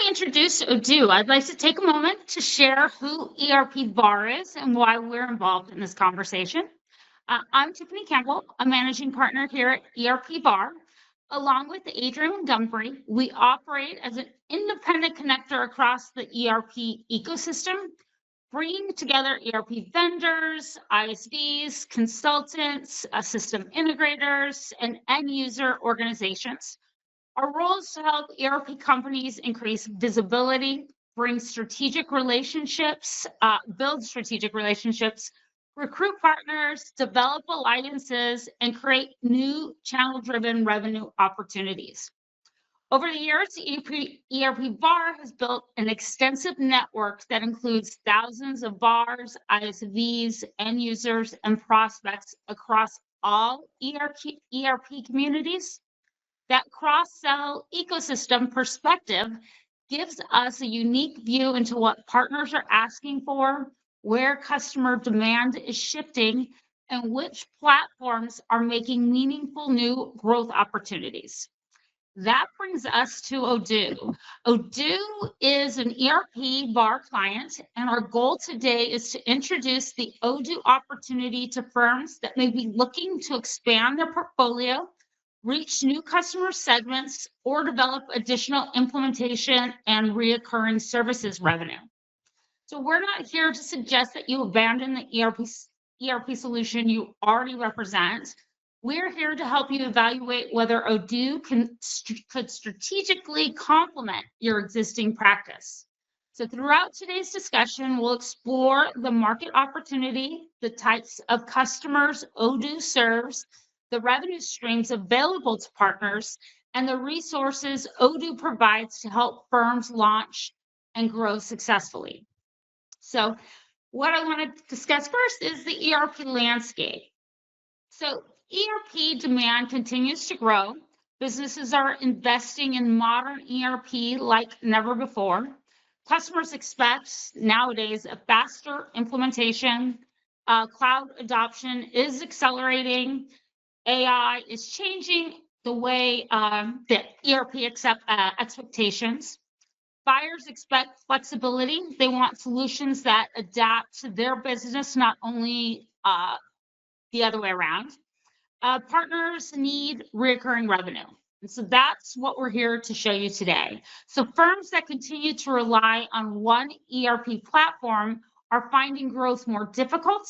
introduce Odoo, I'd like to take a moment to share who ERPVAR is and why we're involved in this conversation. I'm Tiffany Campbell, a managing partner here at ERPVAR. Along with Adrian Montgomery, we operate as an independent connector across the ERP ecosystem, bringing together ERP vendors, ISVs, consultants, system integrators, and end user organizations. Our role is to help ERP companies increase visibility, build strategic relationships, recruit partners, develop alliances, and create new channel-driven revenue opportunities. Over the years, ERPVAR has built an extensive network that includes thousands of VARs, ISVs, end users, and prospects across all ERP communities. That cross-sell ecosystem perspective gives us a unique view into what partners are asking for, where customer demand is shifting, and which platforms are making meaningful new growth opportunities. That brings us to Odoo. Odoo is an ERPVAR client, and our goal today is to introduce the Odoo opportunity to firms that may be looking to expand their portfolio, reach new customer segments, or develop additional implementation and reoccurring services revenue. So we're not here to suggest that you abandon the ERP solution you already represent. We're here to help you evaluate whether Odoo could strategically complement your existing practice. So throughout today's discussion, we'll explore the market opportunity, the types of customers Odoo serves, the revenue streams available to partners, and the resources Odoo provides to help firms launch and grow successfully. So what I want to discuss first is the ERP landscape. So ERP demand continues to grow. Businesses are investing in modern ERP like never before. Customers expect nowadays a faster implementation. Cloud adoption is accelerating. AI is changing the way that ERP expectations. Buyers expect flexibility. They want solutions that adapt to their business, not only the other way around. Partners need recurring revenue. And so that's what we're here to show you today. So firms that continue to rely on one ERP platform are finding growth more difficult.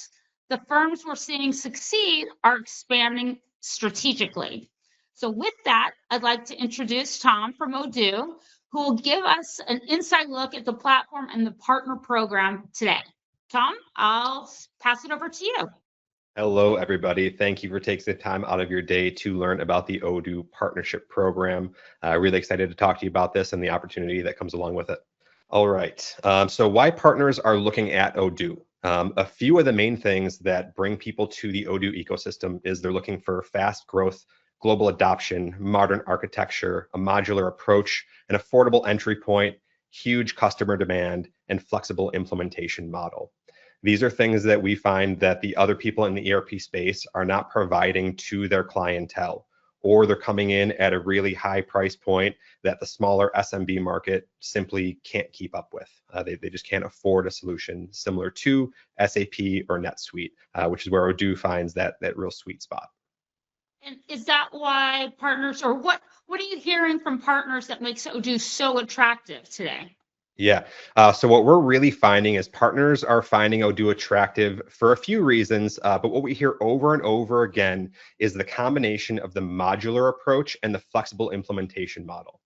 The firms we're seeing succeed are expanding strategically. So with that, I'd like to introduce Tom from Odoo, who will give us an inside look at the platform and the partner program today. Tom, I'll pass it over to you. Hello, everybody. Thank you for taking the time out of your day to learn about the Odoo partnership program. Really excited to talk to you about this and the opportunity that comes along with it. All right, so why partners are looking at Odoo. A few of the main things that bring people to the Odoo ecosystem is they're looking for fast growth, global adoption, modern architecture, a modular approach, an affordable entry point, huge customer demand, and flexible implementation model. These are things that we find that the other people in the ERP space are not providing to their clientele, or they're coming in at a really high price point that the smaller SMB market simply can't keep up with. They just can't afford a solution similar to SAP or NetSuite, which is where Odoo finds that real sweet spot. And is that why partners, or what are you hearing from partners that makes Odoo so attractive today? Yeah, so what we're really finding is partners are finding Odoo attractive for a few reasons, but what we hear over and over again is the combination of the modular approach and the flexible implementation model.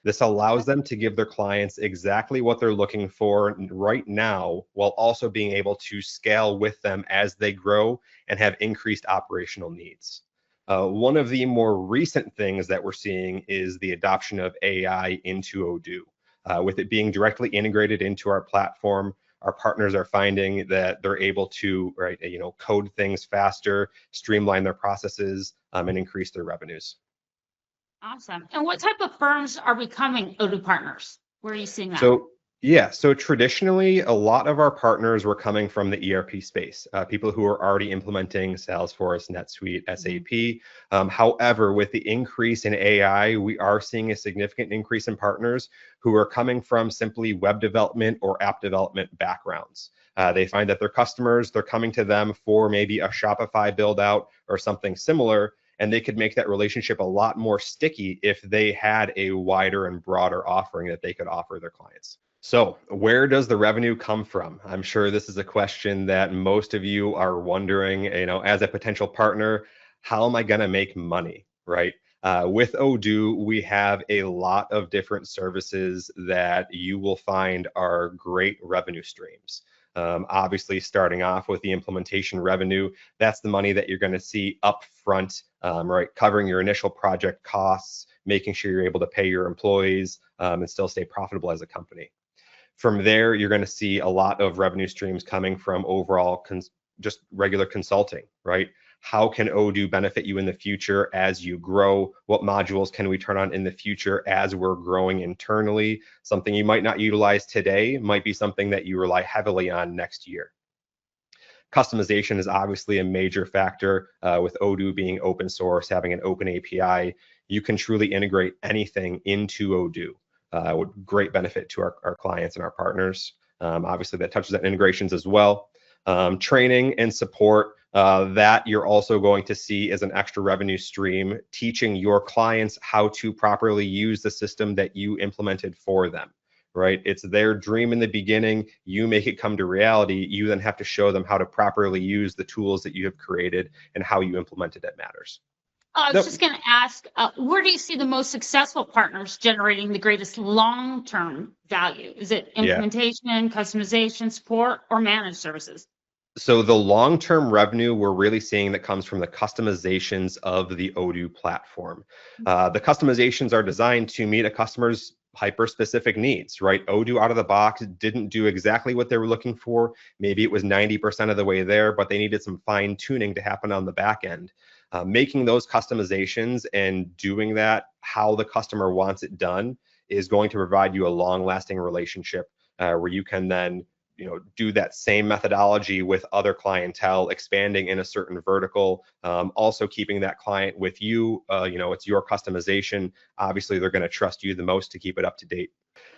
This allows them to give their clients exactly what they're looking for right now, while also being able to scale with them as they grow and have increased operational needs. One of the more recent things that we're seeing is the adoption of AI into Odoo. With it being directly integrated into our platform, our partners are finding that they're able to code things faster, streamline their processes, and increase their revenues. Awesome. And what type of firms are becoming Odoo partners? Where are you seeing that? So Yeah, so traditionally, a lot of our partners were coming from the ERP space, people who are already implementing Salesforce, NetSuite, Mhm. SAP. However, with the increase in AI, we are seeing a significant increase in partners who are coming from simply web development or app development backgrounds. They find that their customers, they're coming to them for maybe a Shopify build out or something similar, and they could make that relationship a lot more sticky if they had a wider and broader offering that they could offer their clients. So, where does the revenue come from? I'm sure this is a question that most of you are wondering, as a potential partner, how am I going to make money, right? With Odoo, we have a lot of different services that you will find are great revenue streams. Obviously, starting off with the implementation revenue, that's the money that you're going to see up front, right? Covering your initial project costs, making sure you're able to pay your employees and still stay profitable as a company. From there, you're going to see a lot of revenue streams coming from overall just regular consulting, right? How can Odoo benefit you in the future as you grow? What modules can we turn on in the future as we're growing internally? Something you might not utilize today might be something that you rely heavily on next year. Customization is obviously a major factor with Odoo being open source, having an open API. You can truly integrate anything into Odoo with great benefit to our clients and our partners. Obviously, that touches on integrations as well. Training and support, that you're also going to see as an extra revenue stream, teaching your clients how to properly use the system that you implemented for them. Right? It's their dream in the beginning. You make it come to reality. You then have to show them how to properly use the tools that you have created, and how you implement it that matters. I was Nope. just going to ask, where do you see the most successful partners generating the greatest long-term value? Is it Yeah. implementation, customization, support, or managed services? So the long-term revenue we're really seeing that comes from the customizations of the Odoo platform. The customizations are designed to meet a customer's hyper-specific needs, right? Odoo out of the box didn't do exactly what they were looking for. Maybe it was 90% of the way there, but they needed some fine tuning to happen on the back end. Making those customizations and doing that how the customer wants it done is going to provide you a long-lasting relationship where you can then do that same methodology with other clientele, expanding in a certain vertical, also keeping that client with you. It's your customization. Obviously, they're going to trust you the most to keep it up to date.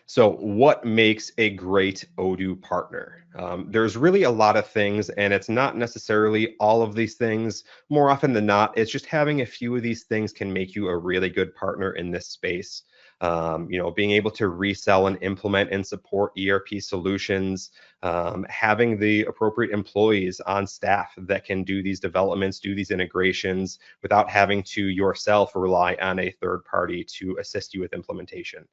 So what makes a great Odoo partner? There's really a lot of things, and it's not necessarily all of these things. More often than not, it's just having a few of these things can make you a really good partner in this space. Being able to resell and implement and support ERP solutions, having the appropriate employees on staff that can do these developments, do these integrations without having to yourself rely on a third party to assist you with implementation.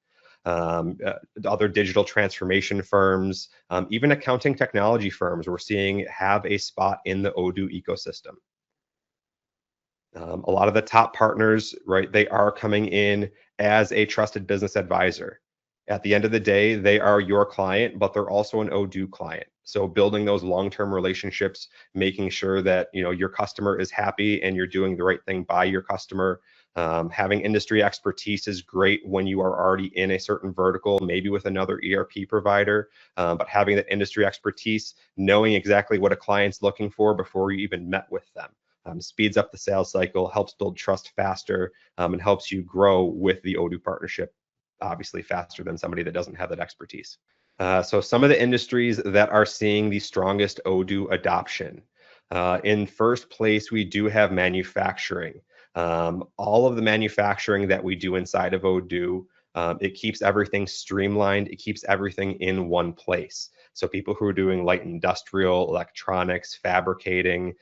Other digital transformation firms, even accounting technology firms we're seeing have a spot in the Odoo ecosystem. A lot of the top partners, right, they are coming in as a trusted business advisor. At the end of the day, they are your client, but they're also an Odoo client. So building those long-term relationships, making sure that your customer is happy and you're doing the right thing by your customer. Having industry expertise is great when you are already in a certain vertical, maybe with another ERP provider, but having that industry expertise, knowing exactly what a client's looking for before you even met with them. Speeds up the sales cycle, helps build trust faster, and helps you grow with the Odoo partnership, obviously faster than somebody that doesn't have that expertise. So some of the industries that are seeing the strongest Odoo adoption. In first place, we do have manufacturing. All of the manufacturing that we do inside of Odoo, it keeps everything streamlined. It keeps everything in one place. So people who are doing light industrial, electronics, fabricating,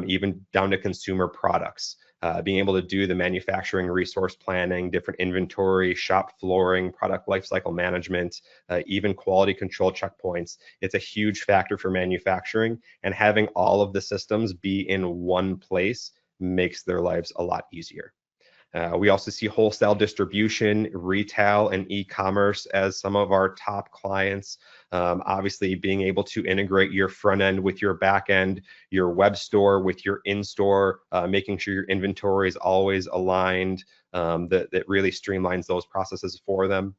even down to consumer products, being able to do the manufacturing resource planning, different inventory, shop flooring, product lifecycle management, even quality control checkpoints. It's a huge factor for manufacturing, and having all of the systems be in one place makes their lives a lot easier. We also see wholesale distribution, retail, and e-commerce as some of our top clients. Obviously, being able to integrate your front end with your back end, your web store with your in-store, making sure your inventory is always aligned, that really streamlines those processes for them.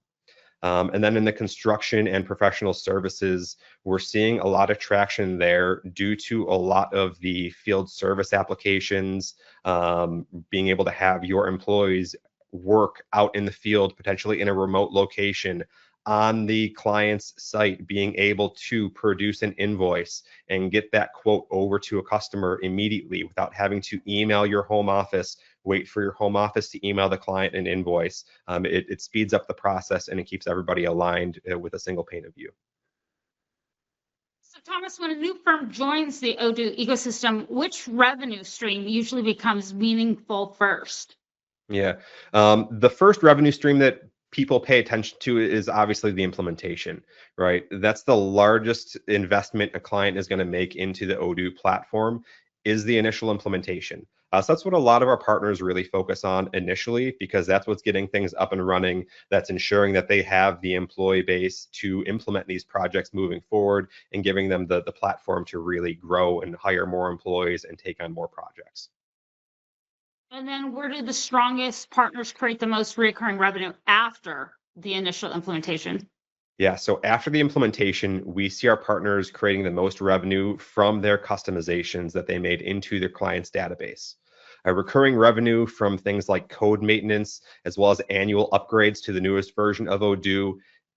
And then in the construction and professional services, we're seeing a lot of traction there due to a lot of the field service applications, being able to have your employees work out in the field, potentially in a remote location, on the client's site, being able to produce an invoice and get that quote over to a customer immediately without having to email your home office, wait for your home office to email the client an invoice. It speeds up the process and it keeps everybody aligned with a single pane of view. So Thomas, when a new firm joins the Odoo ecosystem, which revenue stream usually becomes meaningful first? Yeah, the first revenue stream that people pay attention to is obviously the implementation, right? That's the largest investment a client is going to make into the Odoo platform, is the initial implementation. So that's what a lot of our partners really focus on initially, because that's what's getting things up and running. That's ensuring that they have the employee base to implement these projects moving forward and giving them the platform to really grow and hire more employees and take on more projects. And then where do the strongest partners create the most recurring revenue after the initial implementation? Yeah, so after the implementation, we see our partners creating the most revenue from their customizations that they made into their client's database. A recurring revenue from things like code maintenance, as well as annual upgrades to the newest version of Odoo,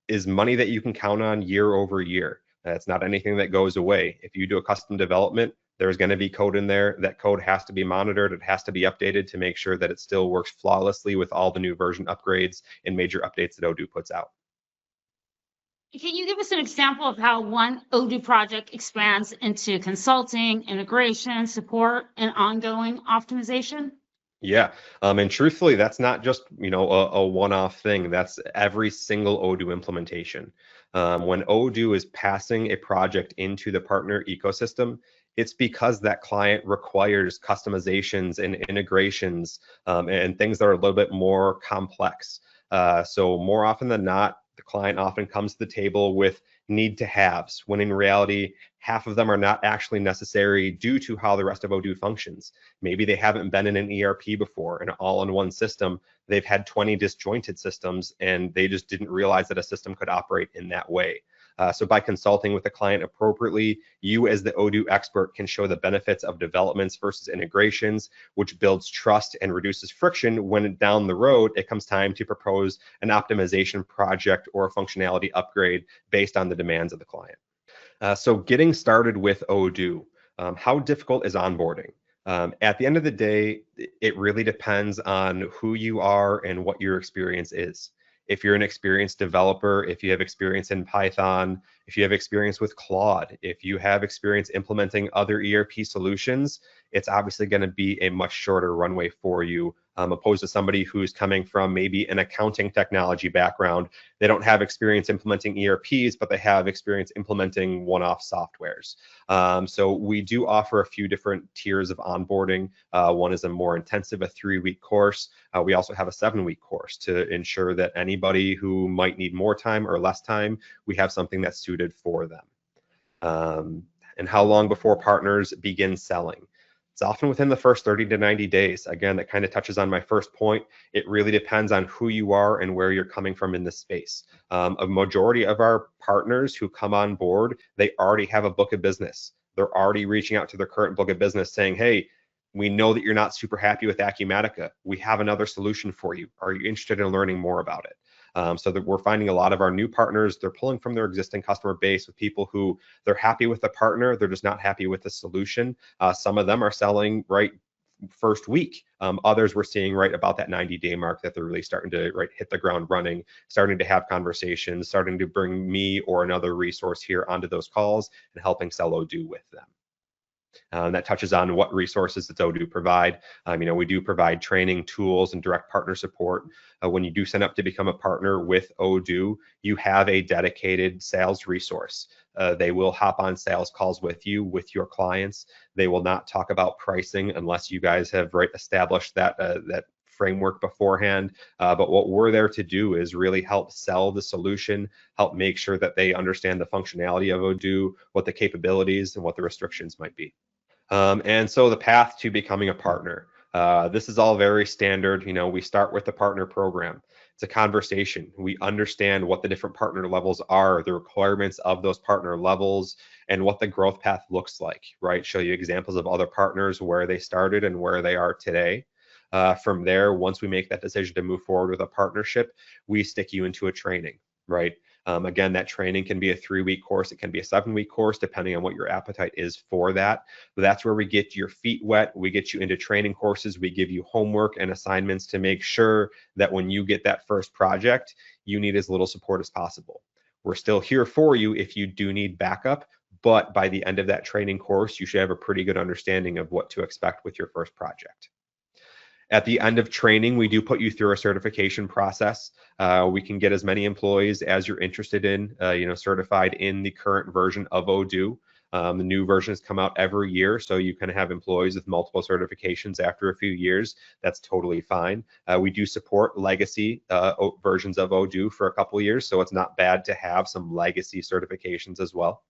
is money that you can count on year over year. It's not anything that goes away. If you do a custom development, there's going to be code in there. That code has to be monitored. It has to be updated to make sure that it still works flawlessly with all the new version upgrades and major updates that Odoo puts out. Can you give us an example of how one Odoo project expands into consulting, integration, support, and ongoing optimization? Yeah, and truthfully, that's not just a one-off thing. That's every single Odoo implementation. When Odoo is passing a project into the partner ecosystem, it's because that client requires customizations and integrations and things that are a little bit more complex. So more often than not, the client often comes to the table with need to haves, when in reality, half of them are not actually necessary due to how the rest of Odoo functions. Maybe they haven't been in an ERP before, an all-in-one system. They've had 20 disjointed systems, and they just didn't realize that a system could operate in that way. So by consulting with the client appropriately, you as the Odoo expert can show the benefits of developments versus integrations, which builds trust and reduces friction when down the road it comes time to propose an optimization project or a functionality upgrade based on the demands of the client. So getting started with Odoo, how difficult is onboarding? At the end of the day, it really depends on who you are and what your experience is. If you're an experienced developer, if you have experience in Python, if you have experience with Claude, if you have experience implementing other ERP solutions, it's obviously going to be a much shorter runway for you, opposed to somebody who's coming from maybe an accounting technology background. They don't have experience implementing ERPs, but they have experience implementing one-off softwares. So we do offer a few different tiers of onboarding. One is a more intensive, a 3-week course. We also have a 7-week course to ensure that anybody who might need more time or less time, we have something that's suited for them. And how long before partners begin selling? It's often within the first 30 to 90 days. Again, that kind of touches on my first point. It really depends on who you are and where you're coming from in this space. A majority of our partners who come on board, they already have a book of business. They're already reaching out to their current book of business saying, hey, we know that you're not super happy with Acumatica. We have another solution for you. Are you interested in learning more about it? So that we're finding a lot of our new partners, they're pulling from their existing customer base with people who they're happy with the partner, they're just not happy with the solution. Some of them are selling right first week. Others we're seeing right about that 90-day mark that they're really starting to hit the ground running, starting to have conversations, starting to bring me or another resource here onto those calls and helping sell Odoo with them. That touches on what resources does Odoo provide. We do provide training, tools, and direct partner support. When you do sign up to become a partner with Odoo, you have a dedicated sales resource. They will hop on sales calls with you, with your clients. They will not talk about pricing unless you guys have established that framework beforehand. But what we're there to do is really help sell the solution, help make sure that they understand the functionality of Odoo, what the capabilities and what the restrictions might be. And so the path to becoming a partner. This is all very standard. We start with the partner program. It's a conversation. We understand what the different partner levels are, the requirements of those partner levels, and what the growth path looks like, right? Show you examples of other partners, where they started and where they are today. From there, once we make that decision to move forward with a partnership, we stick you into a training, right? Again, that training can be a 3-week course. It can be a 7-week course, depending on what your appetite is for that. But that's where we get your feet wet. We get you into training courses. We give you homework and assignments to make sure that when you get that first project, you need as little support as possible. We're still here for you if you do need backup, but by the end of that training course, you should have a pretty good understanding of what to expect with your first project. At the end of training, we do put you through a certification process. We can get as many employees as you're interested in, certified in the current version of Odoo. The new versions come out every year, so you can have employees with multiple certifications after a few years. That's totally fine. We do support legacy versions of Odoo for a couple of years, so it's not bad to have some legacy certifications as well.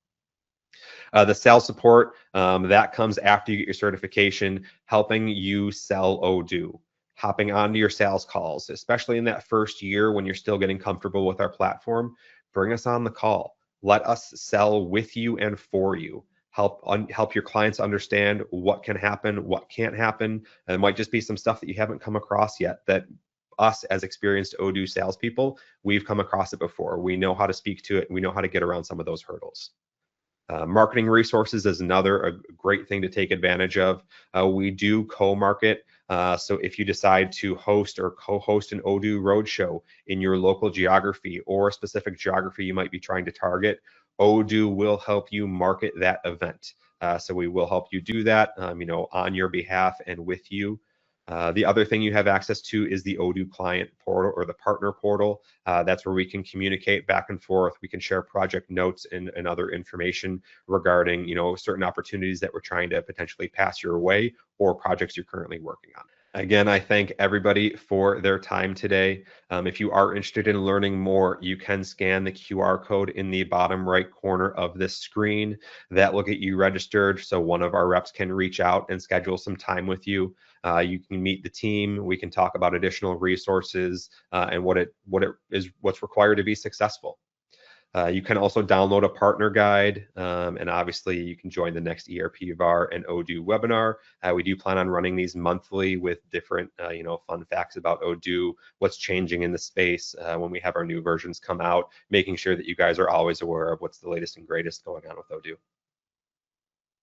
The sales support, that comes after you get your certification, helping you sell Odoo, hopping onto your sales calls, especially in that first year when you're still getting comfortable with our platform. Bring us on the call. Let us sell with you and for you. Help your clients understand what can happen, what can't happen. And it might just be some stuff that you haven't come across yet that us as experienced Odoo salespeople, we've come across it before. We know how to speak to it. We know how to get around some of those hurdles. Marketing resources is a great thing to take advantage of. We do co-market. So if you decide to host or co-host an Odoo roadshow in your local geography or a specific geography you might be trying to target, Odoo will help you market that event. So we will help you do that, on your behalf and with you. The other thing you have access to is the Odoo client portal or the partner portal. That's where we can communicate back and forth. We can share project notes and other information regarding, certain opportunities that we're trying to potentially pass your way or projects you're currently working on. Again, I thank everybody for their time today. If you are interested in learning more, you can scan the QR code in the bottom right corner of this screen. That will get you registered so one of our reps can reach out and schedule some time with you. You can meet the team. We can talk about additional resources and what's required to be successful. You can also download a partner guide, and obviously you can join the next ERPVAR and Odoo webinar. We do plan on running these monthly with different, fun facts about Odoo, what's changing in the space when we have our new versions come out, making sure that you guys are always aware of what's the latest and greatest going on with Odoo.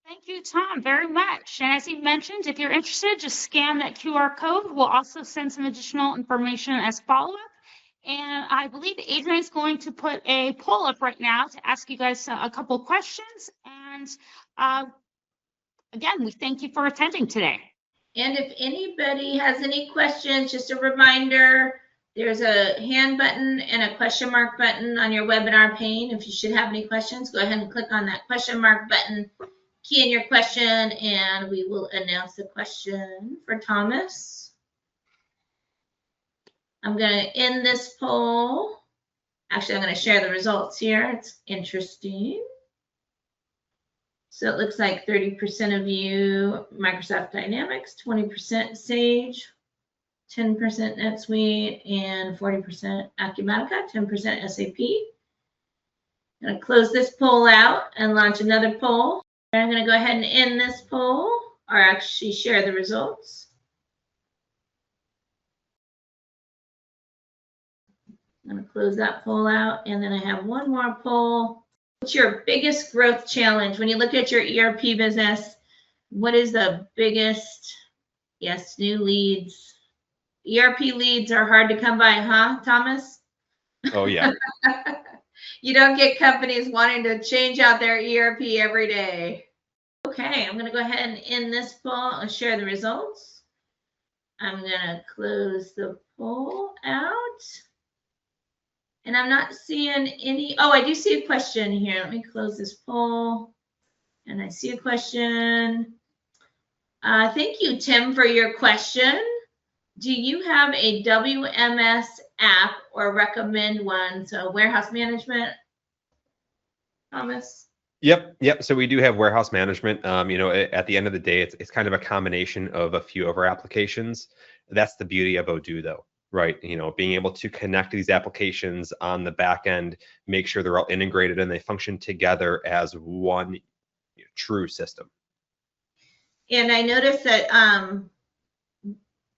Thank you, Tom, very much. And as he mentioned, if you're interested, just scan that QR code. We'll also send some additional information as follow-up. And I believe Adrian is going to put a poll up right now to ask you guys a couple questions. And again, we thank you for attending today. And if anybody has any questions, just a reminder, there's a hand button and a question mark button on your webinar pane. If you should have any questions, go ahead and click on that question mark button, key in your question, and we will announce the question for Thomas. I'm going to end this poll. Actually, I'm going to share the results here. It's interesting. So it looks like 30% of you Microsoft Dynamics, 20% Sage, 10% NetSuite, and 40% Acumatica, 10% SAP. I'm going to close this poll out and launch another poll. I'm going to go ahead and end this poll, or actually share the results. I'm going to close that poll out, and then I have one more poll. What's your biggest growth challenge? When you look at your ERP business, what is the biggest? Yes, new leads. ERP leads are hard to come by, huh, Thomas? Oh, yeah. You don't get companies wanting to change out their ERP every day. Okay, I'm going to go ahead and end this poll and share the results. I'm going to close the poll out. And I'm not seeing any. Oh, I do see a question here. Let me close this poll. And I see a question. Thank you, Tim, for your question. Do you have a WMS app or recommend one? So warehouse management, Thomas? Yep. So we do have warehouse management. At the end of the day, it's kind of a combination of a few of our applications. That's the beauty of Odoo, though, right? Being able to connect these applications on the back end, make sure they're all integrated and they function together as one true system. And I noticed that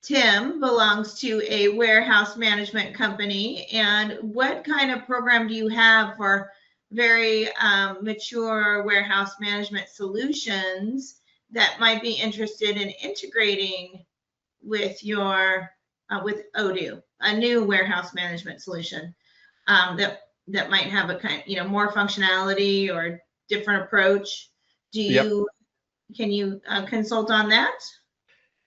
Tim belongs to a warehouse management company. And what kind of program do you have for very mature warehouse management solutions that might be interested in integrating with your with Odoo, a new warehouse management solution that might have a kind, more functionality or different approach? Do you Can you consult on that?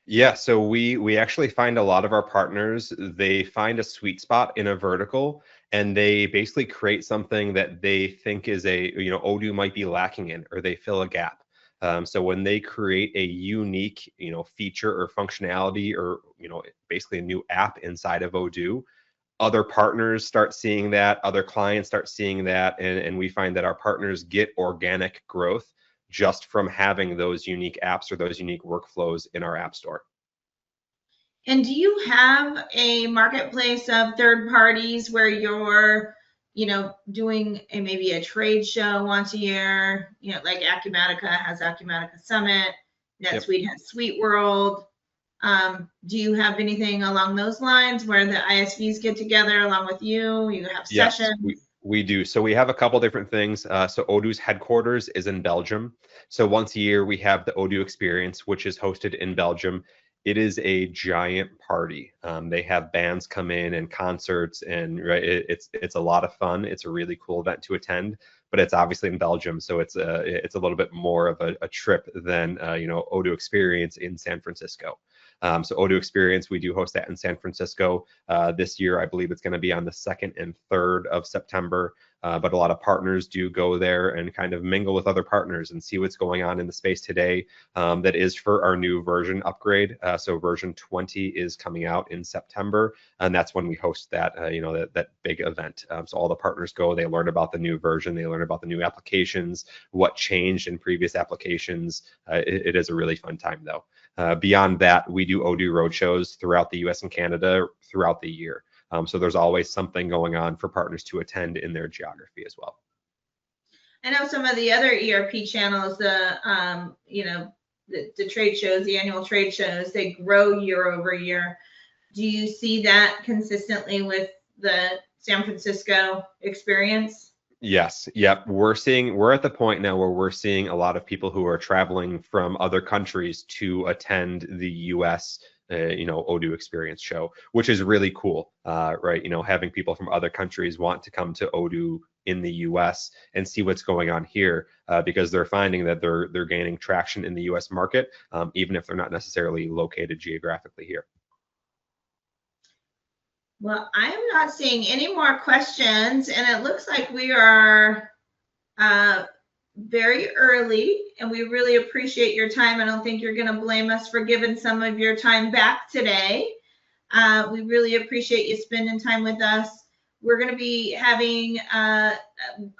Yeah, so we actually find a lot of our partners, they find a sweet spot in a vertical and they basically create something that they think is Odoo might be lacking in, or they fill a gap. So when they create a unique, feature or functionality, or, basically a new app inside of Odoo, other partners start seeing that, other clients start seeing that, and we find that our partners get organic growth just from having those unique apps or those unique workflows in our app store. And do you have a marketplace of third parties where you're, doing maybe a trade show once a year, like Acumatica has Acumatica Summit, NetSuite has Suite World. Do you have anything along those lines where the ISVs get together along with you? You have sessions? Yes, we do. So we have a couple different things. So Odoo's headquarters is in Belgium. So once a year we have the Odoo Experience, which is hosted in Belgium. It is a giant party. They have bands come in and concerts, and it's a lot of fun. It's a really cool event to attend, but it's obviously in Belgium, so it's a little bit more of a trip than Odoo Experience in San Francisco. So Odoo Experience, we do host that in San Francisco. This year, I believe it's going to be on the 2nd and 3rd of September. But a lot of partners do go there and kind of mingle with other partners and see what's going on in the space today. That is for our new version upgrade. So version 20 is coming out in September, and that's when we host that, that big event. So all the partners go, they learn about the new version, they learn about the new applications, what changed in previous applications. It is a really fun time though. Beyond that, we do Odoo roadshows throughout the US and Canada throughout the year. So there's always something going on for partners to attend in their geography as well. I know some of the other ERP channels, the trade shows, the annual trade shows, they grow year over year. Do you see that consistently with the San Francisco experience? Yes. Yep. We're at the point now where we're seeing a lot of people who are traveling from other countries to attend the US Odoo Experience show, which is really cool, right? Having people from other countries want to come to Odoo in the US and see what's going on here, because they're finding that they're gaining traction in the US market, even if they're not necessarily located geographically here. Well, I am not seeing any more questions, and it looks like we are very early, and we really appreciate your time. I don't think you're going to blame us for giving some of your time back today. We really appreciate you spending time with us. We're going to be having a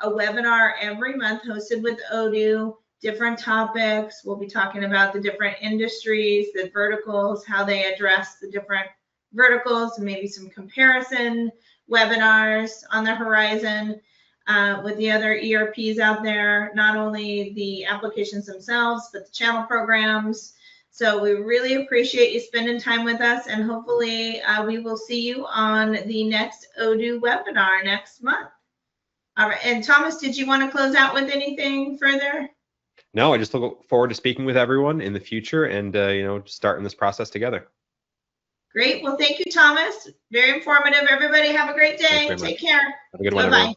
webinar every month hosted with Odoo, different topics. We'll be talking about the different industries, the verticals, how they address the different verticals, and maybe some comparison webinars on the horizon with the other ERPs out there, not only the applications themselves, but the channel programs. So we really appreciate you spending time with us, and hopefully we will see you on the next Odoo webinar next month. All right, and Thomas, did you want to close out with anything further? No, I just look forward to speaking with everyone in the future and starting this process together. Great. Well, thank you, Thomas. Very informative. Everybody have a great day. Take care. Have a good one, Bye-bye. everyone.